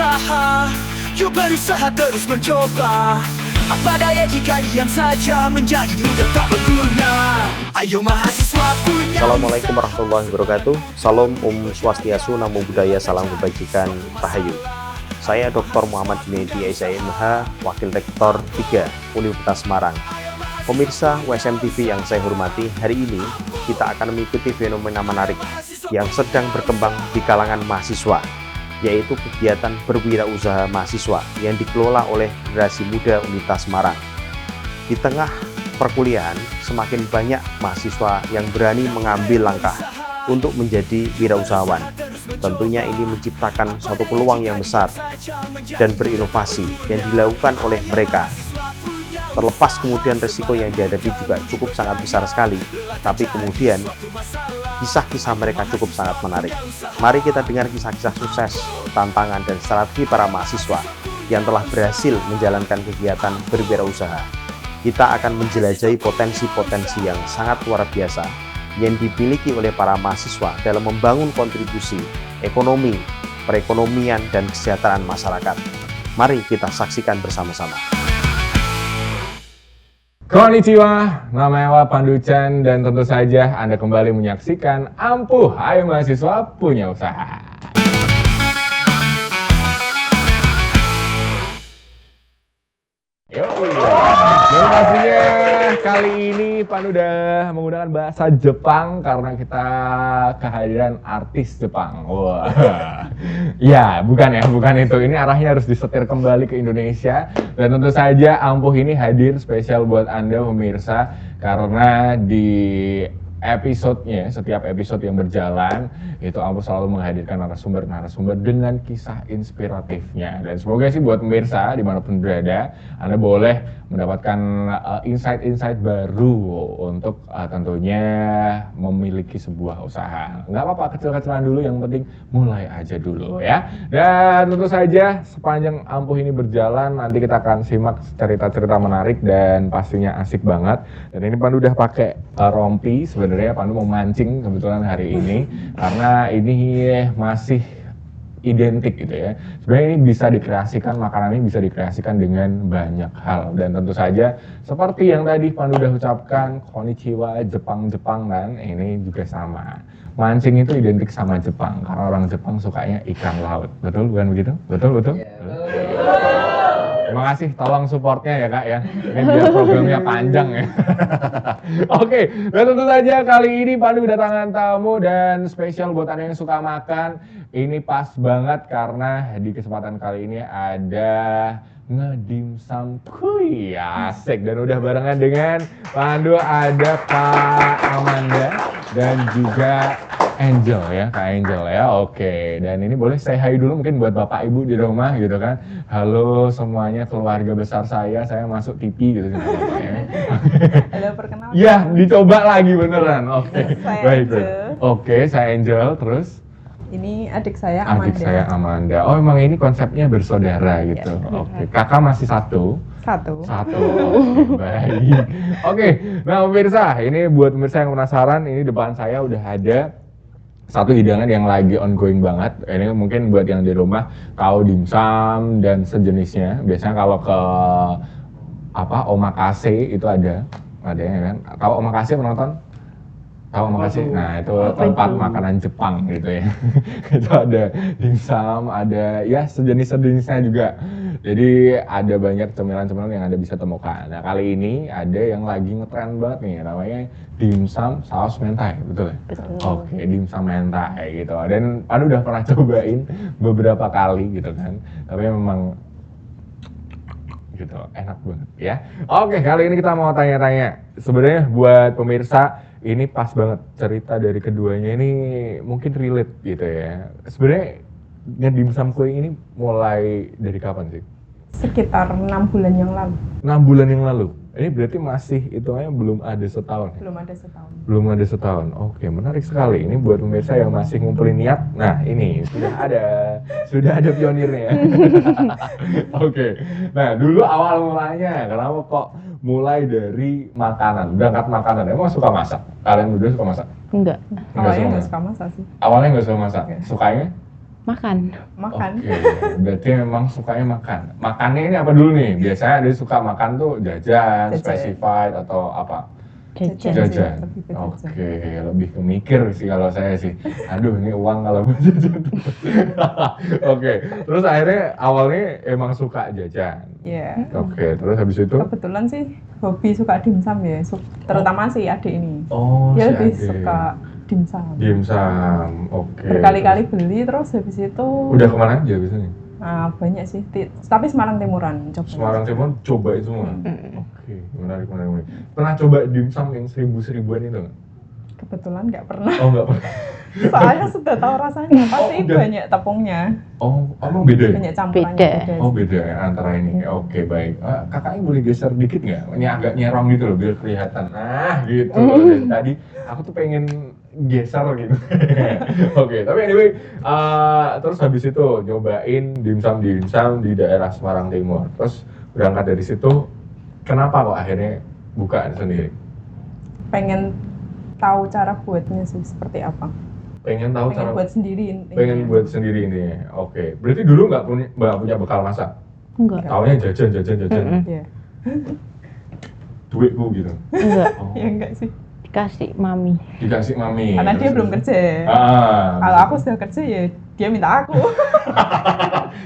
berusaha, yuk berusaha terus mencoba. Apa daya jika diam saja menjadi mudah tak berguna. Ayo mahasiswa punya. Assalamualaikum warahmatullahi wabarakatuh. Salam Swastiastu, Namo Buddhaya, salam kebajikan, Rahayu. Saya Dr. Muhammad Junaidi SIMH, Wakil Rektor 3 Universitas Semarang. Pemirsa WSM TV yang saya hormati, hari ini kita akan mengikuti fenomena menarik yang sedang berkembang di kalangan mahasiswa, yaitu kegiatan berwirausaha mahasiswa yang dikelola oleh generasi muda Universitas Semarang. Di tengah perkuliahan, semakin banyak mahasiswa yang berani mengambil langkah untuk menjadi wirausahawan. Tentunya ini menciptakan suatu peluang yang besar dan berinovasi yang dilakukan oleh mereka. Terlepas kemudian resiko yang dihadapi juga cukup sangat besar sekali, tapi kemudian kisah-kisah mereka cukup sangat menarik. Mari kita dengar kisah-kisah sukses, tantangan, dan strategi para mahasiswa yang telah berhasil menjalankan kegiatan berwirausaha. Kita akan menjelajahi potensi-potensi yang sangat luar biasa yang dimiliki oleh para mahasiswa dalam membangun kontribusi ekonomi, perekonomian, dan kesejahteraan masyarakat. Mari kita saksikan bersama-sama. Konnichiwa, nama Pandu Chan, dan tentu saja Anda kembali menyaksikan Ampuh, Ayo Mahasiswa Punya Usaha. Dan pastinya kali ini Pandu udah menggunakan bahasa Jepang karena kita kehadiran artis Jepang. Wah, ya bukan itu. Ini arahnya harus disetir kembali ke Indonesia. Dan tentu saja Ampuh ini hadir spesial buat Anda pemirsa karena di episodenya, setiap episode yang berjalan itu Ampuh selalu menghadirkan narasumber dengan kisah inspiratifnya. Dan semoga sih buat pemirsa dimanapun berada, Anda boleh mendapatkan insight-insight baru untuk tentunya memiliki sebuah usaha. Nggak apa-apa, kecil-kecilan dulu, yang penting mulai aja dulu ya. Dan tentu saja sepanjang Ampuh ini berjalan, nanti kita akan simak cerita-cerita menarik dan pastinya asik banget. Dan ini Pandu udah pakai rompi. Sebenarnya Pandu mau mancing kebetulan hari ini karena ini masih identik gitu ya. Sebenarnya ini bisa dikreasikan, makanan ini bisa dikreasikan dengan banyak hal. Dan tentu saja seperti yang tadi Pandu udah ucapkan, konnichiwa, Jepang kan, ini juga sama. Mancing itu identik sama Jepang karena orang Jepang sukanya ikan laut. Betul bukan begitu? Betul? Terima kasih, tolong supportnya ya Kak ya. Ini biar programnya panjang ya. Oke, dan tentu saja kali ini Pandu kedatangan tamu dan spesial buat Anda yang suka makan. Ini pas banget karena di kesempatan kali ini ada ngedimsum kuy, asik. Dan udah barengan dengan Pandu ada Pak Amanda dan juga Angel ya, Kak Angel ya, oke. Dan ini boleh say hi dulu mungkin buat Bapak Ibu di rumah gitu kan. Halo semuanya, keluarga besar saya masuk TV gitu. Halo, perkenalkan. Ya, dicoba lagi beneran, oke. Saya Baik. Angel. Oke, saya Angel, terus? Ini adik saya Amanda. Adik saya Amanda. Oh, emang ini konsepnya bersaudara gitu. Ya. Oke, kakak masih satu. Satu. Oke, baik. Oke, nah pemirsa, ini buat pemirsa yang penasaran, ini depan saya udah ada satu hidangan yang lagi ongoing banget. Ini mungkin buat yang di rumah tahu dimsum dan sejenisnya. Biasanya kalau ke omakase itu ada ya kan. Tahu omakase penonton? Tahu omakase? Nah, itu tempat makanan Jepang gitu ya. Itu ada dimsum, ada ya sejenisnya juga. Jadi ada banyak cemilan-cemilan yang Anda bisa temukan. Nah, kali ini ada yang lagi ngetren banget nih, namanya dimsum saus mentai, betul ya? Betul. Oke, dimsum mentai gitu. Dan Pandu udah pernah cobain beberapa kali gitu kan. Tapi memang gitu, enak banget ya. Oke, kali ini kita mau tanya-tanya. Sebenarnya buat pemirsa ini pas banget cerita dari keduanya ini mungkin relate gitu ya. Sebenarnya ngedimsum kuy ini mulai dari kapan sih? Sekitar 6 bulan yang lalu. 6 bulan yang lalu. Ini berarti masih hitungannya belum ada setahun. Belum ada setahun. Belum ada setahun. Oke, menarik sekali. Ini buat pemirsa yang masih ngumpulin niat. Nah, ini sudah ada pionirnya. Oke. Nah, dulu awal mulanya kenapa kok mulai dari makanan, berangkat makanan? Emang suka masak? Kalian berdua suka masak? Enggak. Nggak Awalnya suka nggak suka masak sih. Awalnya nggak suka masak. Nggak. Sukanya? Makan. Makan. Oke, berarti memang sukanya makan. Makannya ini apa dulu nih? Biasanya ada suka makan tuh jajan, Jajan. specified atau apa? Jajan. Jajan. Jajan. Lebih ke jajan. Oke, lebih ke mikir sih kalau saya sih. Aduh, ini uang kalau buat jajan. Oke, terus akhirnya awalnya emang suka jajan. Iya. Oke, terus habis itu? Kebetulan sih hobi suka dimsum ya, terutama si adik ini. Oh, Dia si lebih adik. suka dimsum. Dimsum, oke. Berkali-kali beli, terus habis itu Udah kemana aja biasanya? banyak sih. Tapi Semarang Timuran coba. Semarang Timur cobain semua. Oke, menarik. Pernah coba dimsum yang 1000-1000an itu nggak? Kebetulan nggak pernah. Oh nggak pernah. Soalnya sudah tahu rasanya. Pasti udah. banyak tepungnya, Oh, emang beda ya? banyak campurannya. Beda. Oh beda ya antara ini. Oke baik. Kakaknya boleh geser dikit nggak? Ini agak nyerong gitu loh biar kelihatan. Nah gitu loh. Dari tadi aku tuh pengen geser gitu. Oke, tapi anyway, terus habis itu nyobain dimsum di daerah Semarang Timur. Terus berangkat dari situ, kenapa kok akhirnya buka sendiri? Pengen tahu cara buatnya sih seperti apa. Pengen tahu Pengen cara buat sendiri. intinya. pengen buat sendiri ini. Oke, berarti dulu nggak punya bekal masak. Enggak. Taunya jajan. Iya. Duitku gitu. Enggak. Oh, Ya enggak sih. Dikasih mami. dikasih mami. Karena dia Terus- belum kerja. Kalau aku sudah kerja ya dia minta aku.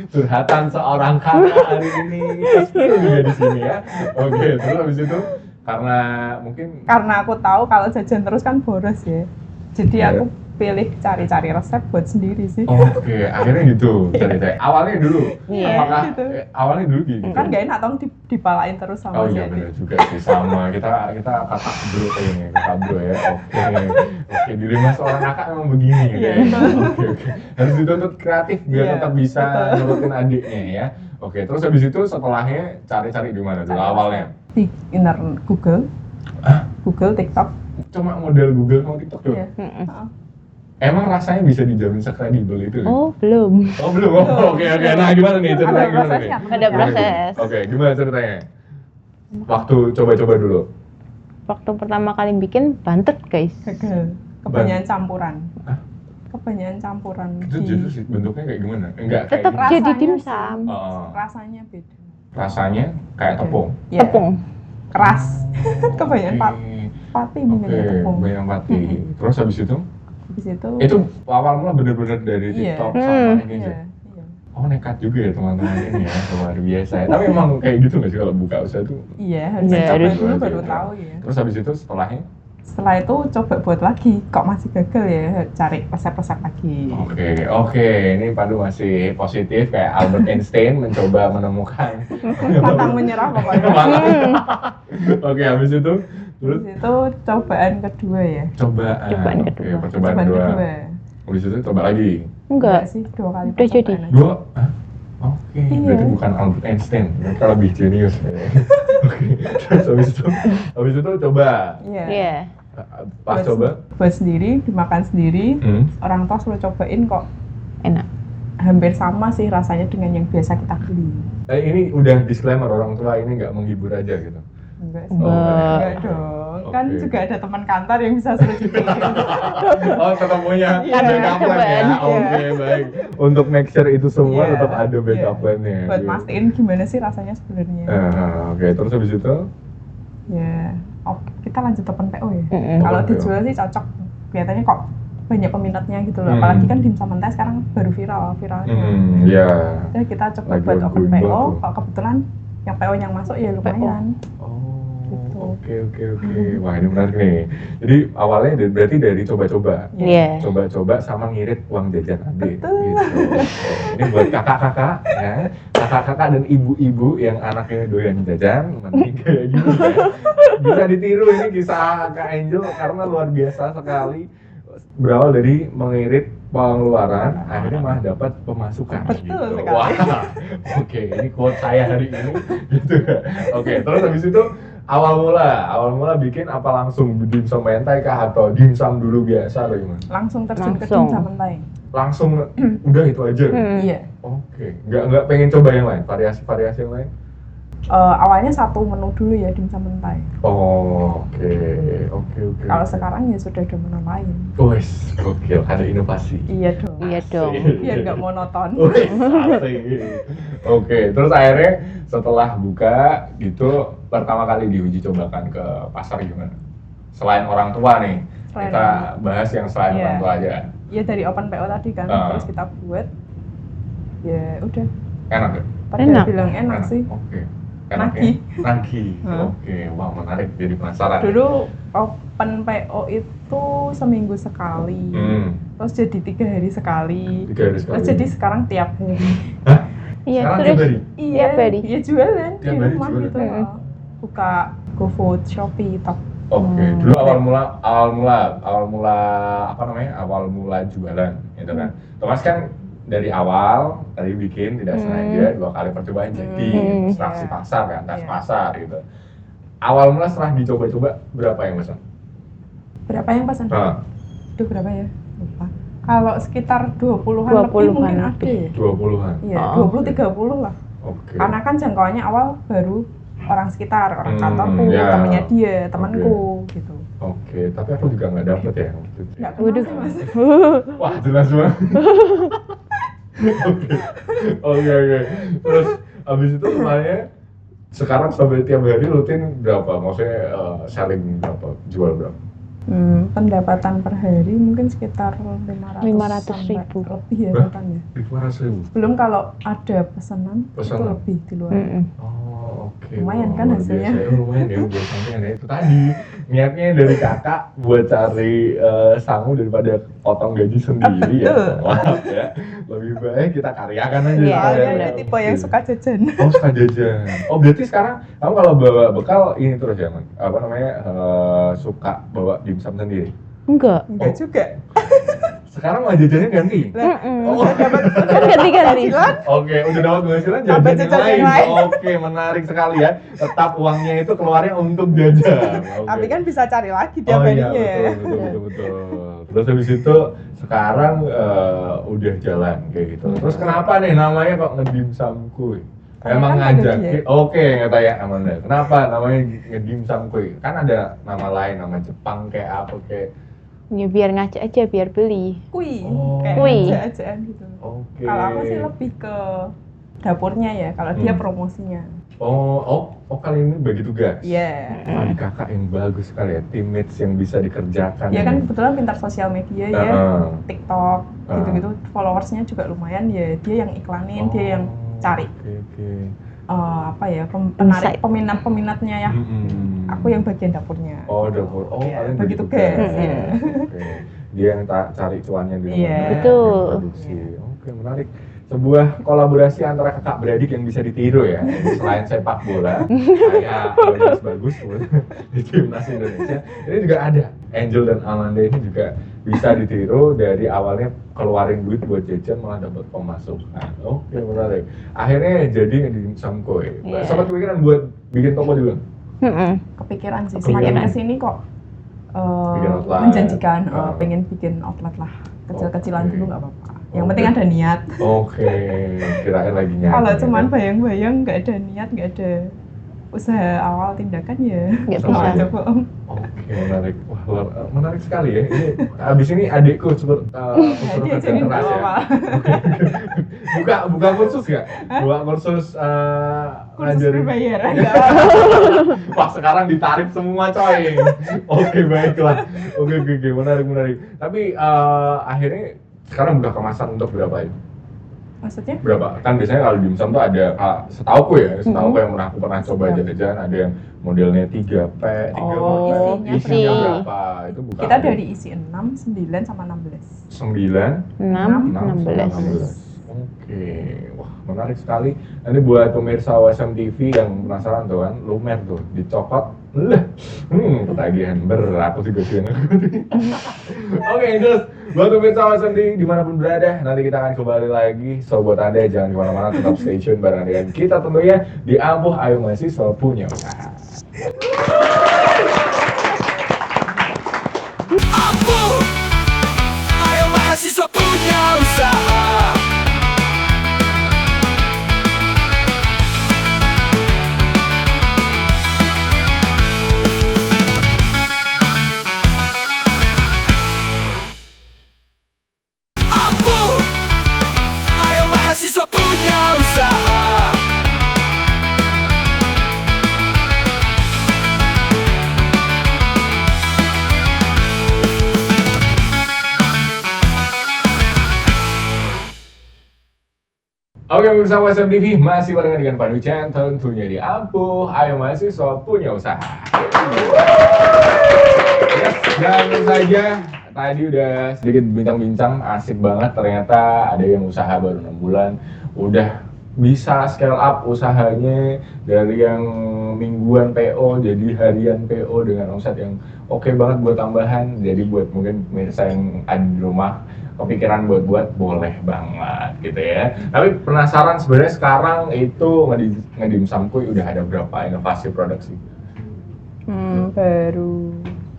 curhatan seorang kakak hari ini kita juga di sini ya. Oke, terus habis itu karena mungkin Karena aku tahu kalau jajan terus kan boros ya. Jadi Iya. aku pilih cari-cari resep buat sendiri sih. oke, akhirnya gitu ceritanya. Awalnya dulu, Iya. apakah Gitu. awalnya dulu gitu? Kan gak enak dong dipalain terus sama Oh si iya adik. benar juga sih sama kita kakak bro ini kakak bro ya. Oke di rumah seorang kakak memang begini gitu ya. Iya. Oke harus dituntut kreatif biar Iya, tetap bisa betul. nurutin adiknya ya. Oke terus habis itu setelahnya cari-cari di mana dulu Cari awalnya? Di internet Google. Google, TikTok. Cuma model Google sama TikTok doang? Iya. Mm-mm. Heeh. Emang rasanya bisa dijamin sekredibel itu? Oh, belum. Oh belum? Oh, oke. Nah gimana nih ceritanya Ada gimana nih? prosesnya. Ada proses. Oke gimana ceritanya? Waktu coba-coba dulu? Waktu pertama kali bikin bantet, guys. Gagal. Kebanyakan campuran. Hah? Kebanyakan campuran. Itu di- justru sih bentuknya kayak gimana? Enggak Tetap kayak jadi Rasanya dimsum. sih. Oh, Rasanya beda. rasanya kayak tepung. Ya, Tepung. keras. Kebanyakan Oke. pati Oke, mungkin ya tepung. banyak pati. Terus habis itu? Habis itu. Itu awal mula bener-bener dari Iya. TikTok sama ini aja? Iya. Iya. Oh nekat juga ya teman-teman ini ya, luar biasa ya. Tapi emang kayak gitu nggak sih kalau buka usaha tuh? Iya, harus Iya, dicoba harus. dulu baru tahu ya. Terus habis itu setelahnya? Setelah itu coba buat lagi, kok masih gagal ya, cari resep-resep lagi. Oke, ini Pandu masih positif kayak Albert Einstein mencoba menemukan. Pantang menyerah pokoknya. Oke, habis itu terus Terus itu cobaan kedua ya. cobaan. Cobaan Oke, kedua. percobaan kedua. Habis itu coba lagi. Enggak. sih, 2 kali Udah jadi. percobaan aja. Dua? Hah? Oke, Iya. berarti bukan Albert Einstein, mereka lebih jenius. Oke, terus habis itu coba. Iya. Iya. Pas Buat- coba, Buat sendiri, dimakan sendiri. Orang tua suruh cobain kok Enak. hampir sama sih rasanya dengan yang biasa kita beli. ini udah disclaimer orang tua ini nggak menghibur aja gitu. Enggak sih. Enggak. Enggak dong. Kan Oke. juga ada teman kantor yang bisa suruh cobain. Oh ketemunya Iya, ada backup plan ya. cobaan. Oke baik. Untuk make sure itu semua Iya, tetap ada backup iya. plan-nya. Buat gitu. mastiin gimana sih rasanya sebenarnya. Oke, terus habis itu Ya, kita lanjut open PO ya. Mm-mm. Kalau Open PO. dijual sih cocok. Kelihatannya kok banyak peminatnya gitu loh. Hmm. Apalagi kan dimsum mentah sekarang baru viralnya. ya. Jadi kita coba Lagi buat open ongoing PO. banget tuh. Kalau kebetulan yang PO yang masuk ya lumayan. Gitu. Oke. Wah, ini menarik nih. Jadi awalnya berarti dari coba-coba. Iya. Coba-coba sama ngirit uang jajan adik Betul. gitu. Ini buat kakak-kakak ya. Kakak-kakak dan ibu-ibu yang anaknya doyan jajan, mending kayak gitu ya. Bisa ditiru ini kisah Kak Angel karena luar biasa sekali. Berawal dari mengirit pengeluaran, akhirnya malah dapat pemasukan. Betul gitu. sekali. Wah, oke, ini quote saya hari ini. Gitu. Oke, terus habis itu awal mula bikin apa langsung dimsum mentai kah atau dimsum dulu biasa atau gimana? Langsung terjun ke Langsung. dimsum mentah. Langsung udah itu aja. Iya. Oke, nggak pengen coba yang lain, variasi yang lain? Awalnya satu menu dulu ya dimsum mentah. Oh, oke. Kalau sekarang ya sudah ada menu lain. Wes, gokil, ada inovasi. Iya dong. Iya dong. biar nggak monoton. Wih, asik. Oke, terus akhirnya setelah buka gitu pertama kali diuji cobakan ke pasar gimana? Selain orang tua nih, Selain kita orang- bahas yang selain Iya. orang tua aja. Ya dari open PO tadi kan, terus kita buat. Ya udah, Enak ya? pada Enak. bilang enak sih. Oke. Nagih. Nagih. Hmm. Oke, wah menarik, jadi penasaran. Dulu open PO itu seminggu sekali, terus jadi 3 hari sekali, 3 hari sekali. terus jadi sekarang tiap hari. Iya, Sekarang terus tiap hari? Iya, Tiap hari. iya jualan Tiap di hari rumah jualan. gitu. Mm-mm. Buka GoFood, Shopee, Tok. Oke, dulu awal mula apa namanya? Awal mula jualan, gitu kan. Thomas kan dari awal tadi bikin tidak sengaja 2 kali percobaan jadi ekstraksi Iya. pasar kan, tes Iya. pasar gitu. Awal mula setelah dicoba-coba berapa yang pesan? Berapa yang pesan? Nah, Aduh, berapa ya? Lupa. Kalau sekitar 20-an 20-an lebih mungkin ada lebih. ya. 20-an. Iya, Oh. 20-30 lah. Oke. Karena kan jangkauannya awal baru orang sekitar, orang kantorku, ya. temennya dia, temanku gitu. Oke, tapi aku juga nggak dapet ya waktu itu. Nggak kenal Waduh. sih, Mas. Wah, jelas banget. Oke. Terus abis itu semuanya sekarang sampai tiap hari rutin berapa? Maksudnya selling berapa? Jual berapa? Pendapatan per hari mungkin sekitar 500 sampai 500.000. lebih ya Hah? bahkan ya. 500.000. Belum kalau ada pesanan, itu Pesanan? lebih di luar. Oh, oke. Lumayan Wah, kan luar hasilnya? biasa. Ya, lumayan ya buat sampean ya. Itu tadi niatnya dari kakak buat cari sangu daripada potong gaji sendiri ya. Maaf ya. Lebih baik kita karyakan aja. Iya, sekalian. Soalnya benar. ini tipe yang suka jajan. Oh, suka jajan. Oh, berarti sekarang kamu kalau bawa bekal ini terus ya, Man? Apa namanya? Suka bawa dimsum sendiri. Enggak. Enggak juga. Sekarang mah jajannya ganti. Oh, Kan ganti-ganti. oke, udah dapat penghasilan Tambah jajan jajan yang yang lain. lain. Oke, menarik sekali ya. Tetap uangnya itu keluarnya untuk jajan. Oke. Tapi kan bisa cari lagi tiap oh iya, harinya. betul. Terus habis itu sekarang udah jalan kayak gitu. Terus kenapa nih namanya kok ngedimsum kuy? Karena Emang kan ada ngajak, dia. oke kata ya Amanda. Kenapa namanya ngedimsum kuy? Kan ada nama lain, nama Jepang kayak apa kayak. Ya biar ngajak aja, biar beli. Kui, Oh. kayak Kui. aja-ajaan gitu. Oke. Kalau aku sih lebih ke dapurnya ya, kalau dia promosinya. Oh kali ini bagi tugas. Iya. Adik kakak yang bagus sekali ya, teammates yang bisa dikerjakan. Dia kan kebetulan pintar sosial media ya, TikTok, gitu-gitu. Followersnya juga lumayan ya. Dia yang iklanin, dia yang cari Oke. apa ya, penarik Insight. peminat-peminatnya ya. Mm-mm. Aku yang bagian dapurnya. Oh dapur. Oh Iya, kalian bagi bagi tugas, iya. Oke. Dia yang cari cuannya di Iya. rumah. Betul. yang produksi. Oke menarik. Sebuah kolaborasi antara kakak beradik yang bisa ditiru ya. Selain sepak bola, kayak bagus di timnas Indonesia. Ini juga ada. Angel dan Amanda ini juga bisa ditiru dari awalnya keluarin duit buat jajan malah dapat pemasukan. Oke menarik. Akhirnya jadi dimsum koi. Iya. Sempat kepikiran buat bikin toko juga. Kepikiran sih, Kepikiran. semakin kesini kok Bikin outlet. menjanjikan, Ah. pengen bikin outlet lah. Kecil-kecilan Oke. dulu nggak apa-apa. Yang Oke. penting ada niat. Oke, kirain lagi nyari. Kalau cuman bayang-bayang nggak ada niat, nggak ada usaha awal tindakan ya Nggak bisa. aja bohong. Oke, menarik. Wah, menarik sekali ya. Ini abis ini adikku suruh Jadi kerja aja ini nggak keras ya. apa-apa. Buka kursus nggak? Buka kursus Kursus ngajarin. berbayar. Wah, sekarang ditarik semua coy. Oke, baiklah. Oke, menarik. Tapi akhirnya sekarang udah kemasan untuk berapa ini? Maksudnya? Berapa? Kan biasanya kalau dimsum tuh ada, setauku yang aku pernah coba Iya. jajan, ada yang modelnya 3P, 3 Oh, isinya isinya berapa? berapa? Itu bukan. Kita dari isi 6, 9, sama 16. 9, 6, 6, 16. Oke, wah menarik sekali. Nanti buat pemirsa OSM TV yang penasaran tuh kan, lumer tuh, dicopot, ketagihan berat, aku juga sih. Oke, terus buat pemirsa OSM TV dimanapun berada, nanti kita akan kembali lagi. So buat Anda jangan kemana-mana, tetap stay tune bareng dengan kita tentunya di Ampuh Ayo Mahasiswa Punya Usaha. Ampuh, ayo mahasiswa punya usaha. Ampuh, Oke, bersama SMTV masih barengan dengan Pak Ducan, tentunya di Ampuh. Ayo mahasiswa punya usaha. Yes, dan tentu saja tadi udah sedikit bincang-bincang, asik banget. Ternyata ada yang usaha baru 6 bulan, udah bisa scale up usahanya dari yang mingguan PO jadi harian PO dengan omset yang oke banget buat tambahan. Jadi buat mungkin pemirsa yang ada di rumah kepikiran buat boleh banget gitu ya. Tapi penasaran sebenarnya sekarang itu ngedim samkuy udah ada berapa inovasi produk sih? Baru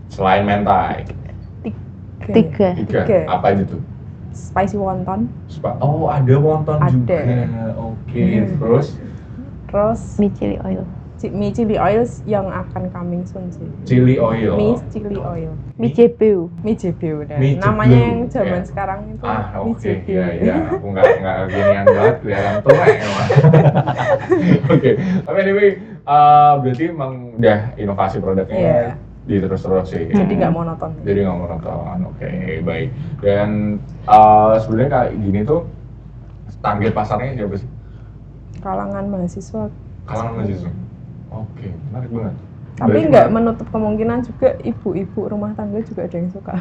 Selain mentai. Tiga. Tiga. Apa aja tuh? spicy wonton, Oh, ada wonton Ada. juga. Oke, terus Mie chili oil. mie chili oil yang akan coming soon sih. chili oil. Mie chili oil, Mie JBU. mie JBU dan Mie namanya JBU, yang zaman ya. sekarang itu Oke, mie JBU. iya. Aku nggak ginian banget, kelihatan tua emang. Oke, tapi anyway, berarti emang udah inovasi produknya Iya. diterus-terus sih. Jadi nggak monoton. Jadi nggak monoton. Oke, baik. Dan sebenarnya kayak gini tuh target pasarnya siapa sih? Kalangan mahasiswa. Kalangan mahasiswa. Oke, menarik banget. Tapi Berarti nggak menutup kemungkinan juga ibu-ibu rumah tangga juga ada yang suka.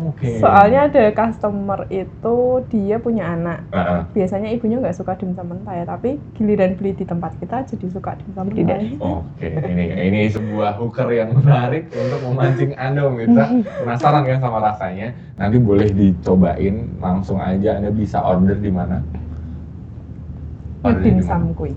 Oke. Soalnya ada customer itu dia punya anak. Heeh. Biasanya ibunya nggak suka dimsum mentah ya, tapi giliran beli di tempat kita jadi suka dimsum mentah. Oke, ini sebuah hooker yang menarik untuk memancing Anda pemirsa. Penasaran kan sama rasanya? Nanti boleh dicobain, langsung aja Anda bisa order di mana? Order di mana? Ngedimsum kuy.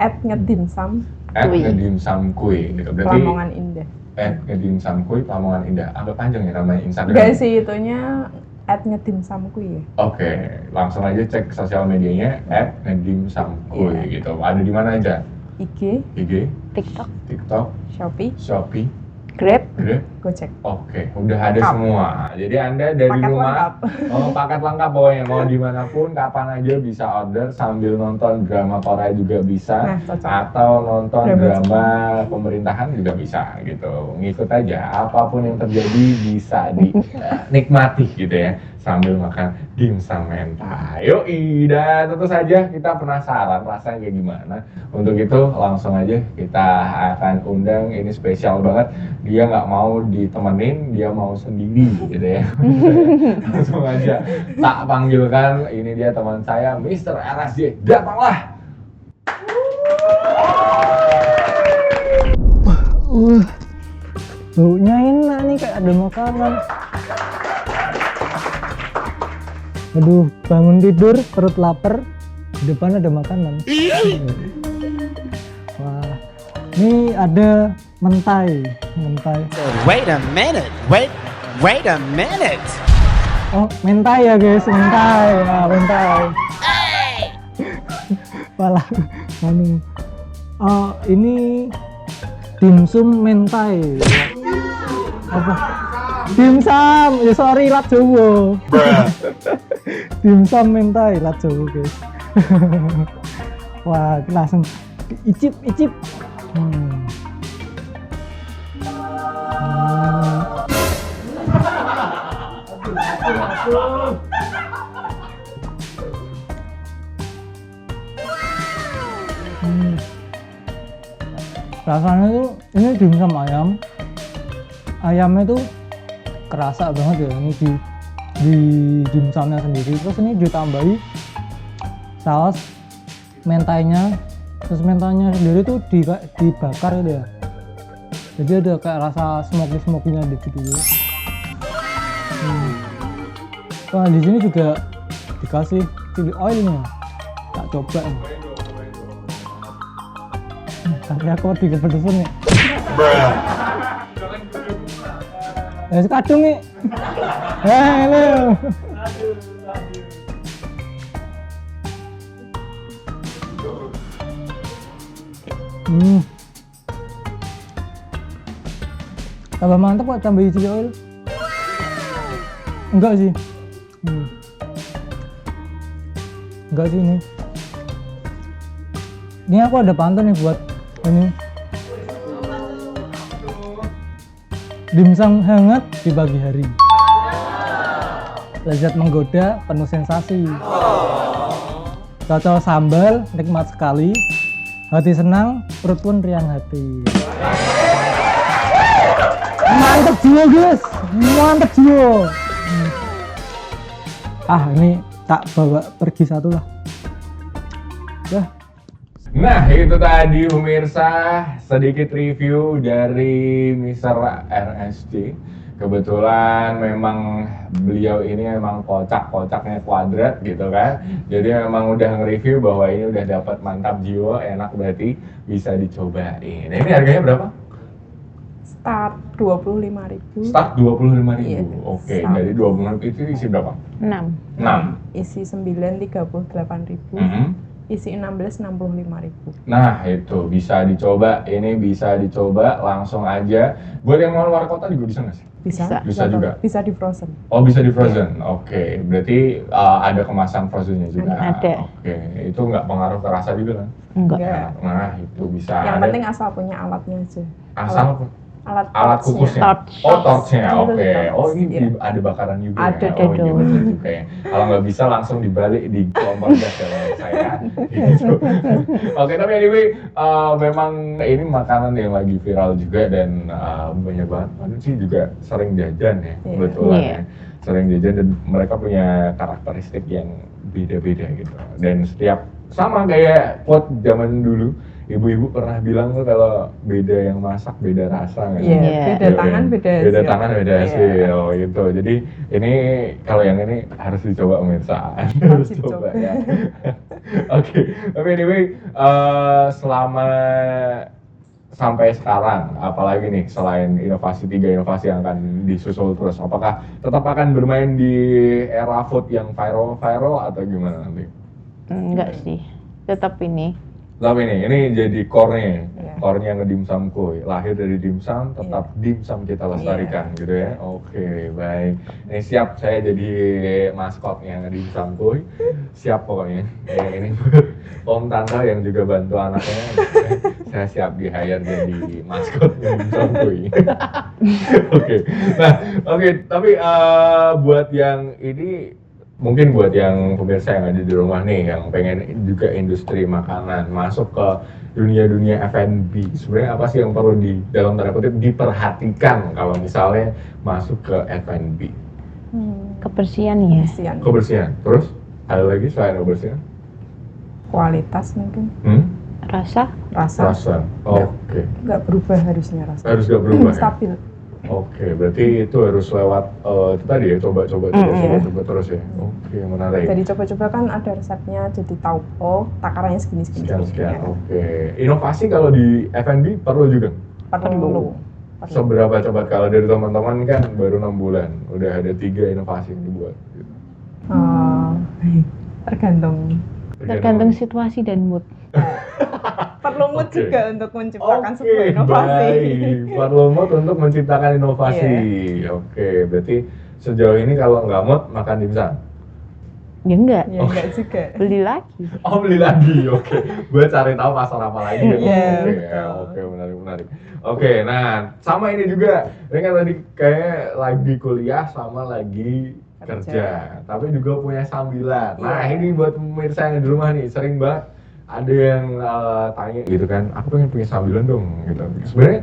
@ngedimsum @ngedimsum kuy. Gitu. Berarti Lamongan Indah. @ngedimsum kuy Lamongan Indah. Agak panjang ya namanya Instagram. Enggak sih, itunya @ngedimsum kuy ya. Oke, langsung aja cek sosial medianya @ngedimsum kuy gitu. Ada di mana aja? IG, IG, TikTok. TikTok, Shopee, Shopee, Grab. Grab. Gojek. Oke, udah ada Lengkap. semua. Jadi Anda dari Paket rumah, lengkap. paket lengkap pokoknya. Mau dimanapun, kapan aja bisa order sambil nonton drama Korea juga bisa. Nah, cocok. Atau nonton Drama drama pemerintahan juga bisa gitu. Ngikut aja, apapun yang terjadi bisa dinikmati gitu ya. Sambil makan dimsum mentai. Yoi, dan tentu saja kita penasaran rasanya kayak gimana. Untuk itu langsung aja kita akan undang, ini spesial banget. Dia nggak mau ditemenin, dia mau sendiri gitu ya. Langsung aja tak panggilkan, ini dia teman saya Mr. RSJ. Datanglah. Baunya enak nih, kayak ada makanan. Aduh, bangun tidur, perut lapar, di depan ada makanan. Wah, ini ada mentai. Wait a minute, wait a minute. Oh, mentai ya guys, mentai. Ya, mentai. Malah, ini dimsum mentai. Apa? Dimsum, ya sorry, lat Jawa. Dimsum mentai, lat Jawa guys. Wah, langsung icip. Rasanya tuh ini dimsum ayamnya tuh kerasa banget ya, ini di dimsumnya sendiri. Terus ini ditambahi saus mentainya, terus mentainya sendiri tuh dibakar gitu ya, jadi ada kayak rasa smoky-nya di situ. Wah, di sini juga dikasih chili oilnya, tak coba nih. Tapi aku di kepedesan nih. Ya kadung nih. Halo. Tambah mantap kok tambah chili oil. Enggak sih. Enggak sih ini. Ini aku ada pantun nih buat ini. Dimsum hangat di pagi hari. Lezat menggoda, penuh sensasi. Cocol sambal, nikmat sekali. Hati senang, perut pun riang hati. Mantap jiwa guys, mantap jiwa. Ini tak bawa pergi satu lah. Dah. Nah, itu tadi pemirsa sedikit review dari Mr. RSD. Kebetulan memang beliau ini memang kocaknya kuadrat gitu kan. Jadi memang udah nge-review bahwa ini udah dapat mantap jiwa, enak berarti bisa dicobain. Nah, ini harganya berapa? Start 25.000. Start 25.000. Iya. Oke, Sama. dari 26 itu isi berapa? 6. 6. Isi 9 38.000. Isi 16 65.000. Nah, itu bisa dicoba. Ini bisa dicoba langsung aja. Buat yang mau luar kota juga bisa nggak sih? Bisa juga. Bisa di frozen. Oh, bisa di frozen. Oke, berarti ada kemasan frozennya juga. Ada. Oke, itu nggak pengaruh ke rasa juga kan? Enggak. Nah, itu bisa. Yang ada penting asal punya alatnya aja. asal Alat alat torchnya. kukusnya. Torch. Oh, torchnya. Itu Oke. torch. Oh, ini Iya. ada bakaran juga. Ada, ya? Oh, iya dong. betul juga ya. Kalau nggak bisa langsung dibalik di kompor gas ya Bang, saya. Gitu. Oke, tapi anyway, memang ini makanan yang lagi viral juga dan banyak banget. Aduh sih juga sering jajan ya, Iya. kebetulan Iya. ya. Sering jajan dan mereka punya karakteristik yang beda-beda gitu. Dan setiap sama kayak quote zaman dulu. Ibu-ibu pernah bilang tuh kalau beda yang masak beda rasa nggak sih? Iya, Iya. beda Iya, tangan iya. beda hasil. Beda tangan beda Iya. hasil gitu. Jadi ini kalau yang ini harus dicoba pemirsa. Harus Wajib coba coba. ya. Oke, tapi anyway selama sampai sekarang apalagi nih selain inovasi 3 inovasi yang akan disusul terus, apakah tetap akan bermain di era food yang viral atau gimana nanti? Enggak sih. Tetap ini. Tapi ini jadi core-nya, Iya. core-nya ngedimsum kuy. Lahir dari dimsum, tetap dimsum kita lestarikan gitu ya. Oke, baik. Ini siap saya jadi maskotnya ngedimsum kuy. Siap pokoknya. Ini Om Tante yang juga bantu anaknya. Saya siap di-hire jadi maskot ngedimsum kuy. Oke. Nah, oke, tapi buat yang ini mungkin buat yang pemirsa yang ada di rumah nih yang pengen juga industri makanan masuk ke dunia F&B, sebenarnya apa sih yang perlu di dalam tanda kutip diperhatikan kalau misalnya masuk ke F&B? Kebersihan ya. Kasihan. Kebersihan, terus ada lagi selain kebersihan? Kualitas mungkin. Rasa. Rasa. Oke. Nggak berubah harusnya rasa. Harus gak berubah ya? Stabil. Oke, berarti itu harus lewat itu tadi ya, coba terus ya. Oke, menarik. Jadi coba-coba kan ada resepnya, jadi tahu takarannya segini. Sekian. Ya. Oke. Inovasi kalau di F&B perlu juga? Perlu. Seberapa cepat kalau dari teman-teman kan baru 6 bulan udah ada 3 inovasi yang dibuat gitu. Tergantung Situasi dan mood. perlu mood Oke. juga untuk menciptakan sebuah inovasi. Baik. Perlu mood untuk menciptakan inovasi. Oke, berarti sejauh ini kalau nggak mood makan dimsum. Ya enggak. Ya enggak juga. Beli lagi. Oh, beli lagi. Oke. Buat cari tahu pasar apa lagi. Iya, Oke, betul. oke, menarik. Oke, nah sama ini juga. Ini kan tadi kayak lagi kuliah sama lagi kerja, tapi juga punya sambilan. Nah, Iya. ini buat pemirsa yang di rumah nih, sering banget ada yang tanya gitu kan, aku pengen punya sambilan dong gitu. Sebenarnya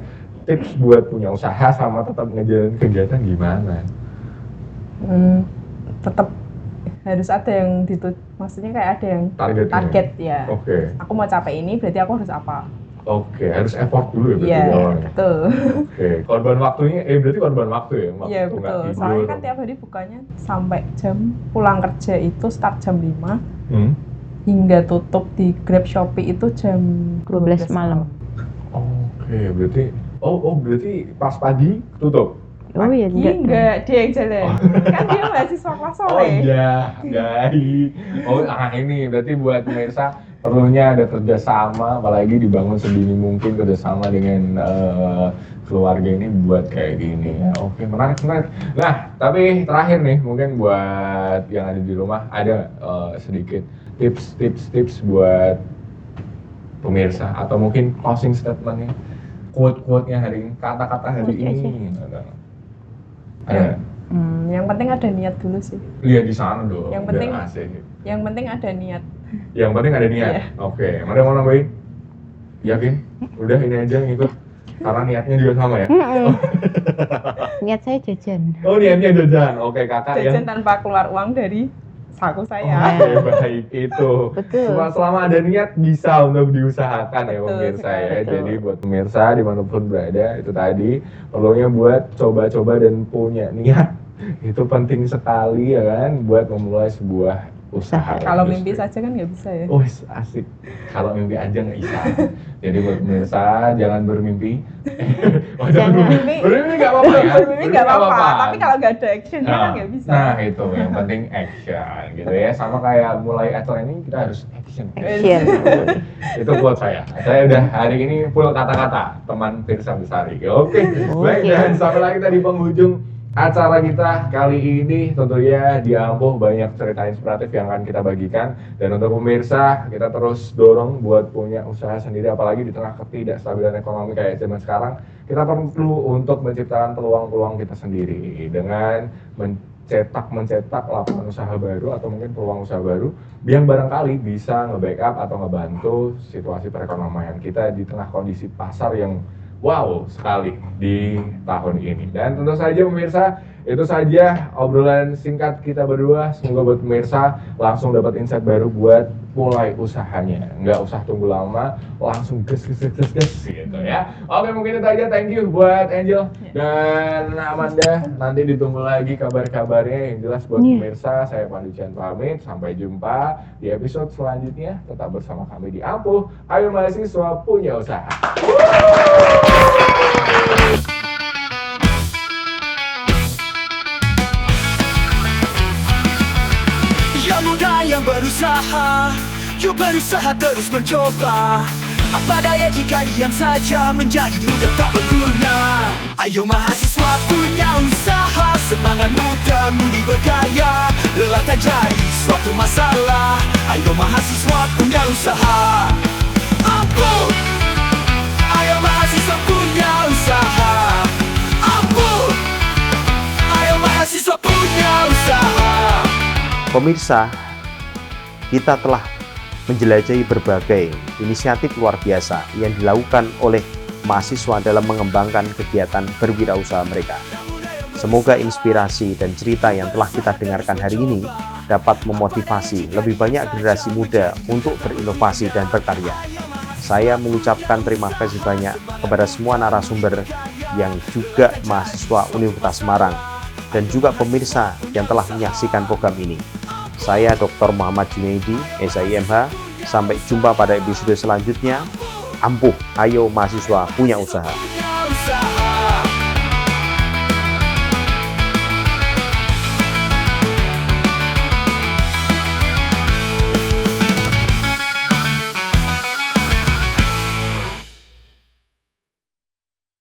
tips buat punya usaha sama tetap ngejalanin kegiatan gimana? Tetap harus ada yang maksudnya kayak ada yang Targetnya? target ya. Oke. Aku mau capai ini, berarti aku harus apa? Oke, harus effort dulu ya berarti Iya, di awalnya. betul. Oke, korban waktunya, berarti korban waktu ya? Waktu Iya nggak betul. tidur. Soalnya kan tiap hari bukanya sampai pulang kerja itu start jam 5 Hmm? hingga tutup di Grab Shopee itu jam 12 malam. Oke, berarti berarti pas pagi tutup. Oh iya, Enggak, dia yang jalan. Kan dia mahasiswa kelas sore. Oh iya, baik. Ini berarti buat pemirsa perlunya ada kerjasama, apalagi dibangun sedini mungkin kerjasama dengan keluarga ini buat kayak gini. Ya, oke, menarik. Nah, tapi terakhir nih, mungkin buat yang ada di rumah ada sedikit tips buat pemirsa atau mungkin closing statementnya, quote-nya hari ini, kata-kata hari Oke, ini. Ada. Yang penting ada niat dulu sih. Lihat di sana dong. Yang biar penting- asik. Yang penting ada niat. Yang penting ada niat. Iya. Oke, mana mau nambahin? Yakin? Udah ini aja ngikut. Karena niatnya juga sama ya. Niat saya jajan. Oh niatnya jajan. Oke kakak Jajan yang tanpa keluar uang dari saku saya. Oke, baik itu. Betul. Selama ada niat bisa untuk diusahakan ya Betul pemirsa ya. sekali. Jadi buat pemirsa dimanapun berada itu tadi perlunya buat coba-coba dan punya niat itu penting sekali ya kan buat memulai sebuah usaha. Kalau industri. mimpi saja kan nggak bisa ya. Oh asik. Kalau mimpi aja nggak bisa. Jadi buat pemirsa jangan bermimpi. Oh, Jangan. bermimpi nggak apa-apa ya. Bermimpi nggak apa-apa, tapi kalau nggak ada actionnya kan nggak bisa. Nah itu yang penting action gitu ya. Sama kayak mulai acara ini kita harus action. Action. Itu buat saya. Saya udah hari ini full kata-kata teman Pirsa Besari. Oke. Baik dan sampai lagi tadi penghujung acara kita kali ini tentunya di Ampuh banyak cerita inspiratif yang akan kita bagikan dan untuk pemirsa kita terus dorong buat punya usaha sendiri apalagi di tengah ketidakstabilan ekonomi kayak zaman sekarang kita perlu untuk menciptakan peluang-peluang kita sendiri dengan mencetak lapangan usaha baru atau mungkin peluang usaha baru yang barangkali bisa nge-backup atau ngebantu situasi perekonomian kita di tengah kondisi pasar yang wow sekali di tahun ini. Dan tentu saja pemirsa, itu saja obrolan singkat kita berdua. Semoga buat pemirsa langsung dapat insight baru buat mulai usahanya. Nggak usah tunggu lama, langsung ges gitu ya. Oke mungkin itu aja, thank you buat Angel dan Amanda. Nanti ditunggu lagi kabar-kabarnya yang jelas buat pemirsa. Saya Pandu Cian pamit, sampai jumpa di episode selanjutnya. Tetap bersama kami di Ampuh, Ayo Mahasiswa Punya Usaha. Yang muda yang berusaha, yuk berusaha terus mencoba. Apa daya jika diam saja menjadi muda tak berguna. Ayo mahasiswa punya usaha, semangat muda mudi berkarya. Lelah tak jadi suatu masalah. Ayo mahasiswa punya usaha. Ampuh, ayo mahasiswa punya usaha. Ampuh, ayo mahasiswa punya usaha. Pemirsa, kita telah menjelajahi berbagai inisiatif luar biasa yang dilakukan oleh mahasiswa dalam mengembangkan kegiatan berwirausaha mereka. Semoga inspirasi dan cerita yang telah kita dengarkan hari ini dapat memotivasi lebih banyak generasi muda untuk berinovasi dan berkarya. Saya mengucapkan terima kasih banyak kepada semua narasumber yang juga mahasiswa Universitas Semarang dan juga pemirsa yang telah menyaksikan program ini. Saya Dr. Muhammad Junaidi, SIMH. Sampai jumpa pada episode selanjutnya. Ampuh, ayo mahasiswa punya usaha.